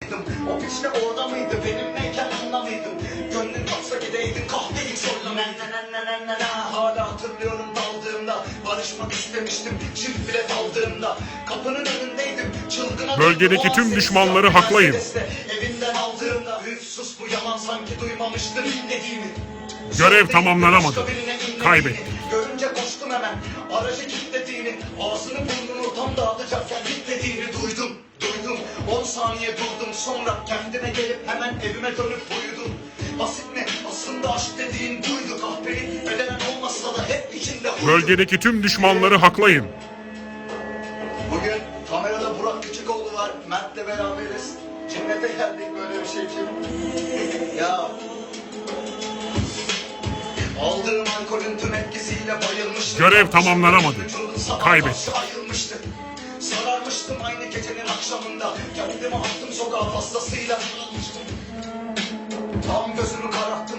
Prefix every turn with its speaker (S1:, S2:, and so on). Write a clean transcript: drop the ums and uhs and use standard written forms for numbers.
S1: mıydım? O piç de orada mıydı? Benimleyken onunla mıydım? Gönlün kapsa gideydin kahveyi zorla. Hala hatırlıyorum daldığımda. Barışmak istemiştim çift bilet aldığımda. Kapının önündeydim çılgına.
S2: Bölgedeki tüm düşmanları haklayın.
S1: Evinden aldığımda. Üf sus bu yalan sanki duymamıştın dediğimi.
S2: Görev tamamlanamadı. Kaybettik.
S1: Görünce koştum hemen. Aracı kilitlediğini, ağzını burnunu tam dağıtacakken kilitlediğini duydum. 10 saniye durdum, sonra kendime gelip hemen evime dönüp uyudum. Basit mi? Aslında aşk dediğin buydu. Kahpelik bedenen olmasa da hep içinde huydu.
S2: Bölgedeki tüm düşmanları haklayın.
S1: Bugün kamerada Burak Küçükoğlu var. Mert'le beraberiz. Cennete geldik böyle bir şey için. Ya... Aldığım alkolün tüm etkisiyle bayılmıştım.
S2: Görev tamamlanamadı. Kaybettik.
S1: Sararmıştım aynı gecenin akşamında. Kendimi attım sokağa hastasıyla. Tam gözümü kararttım.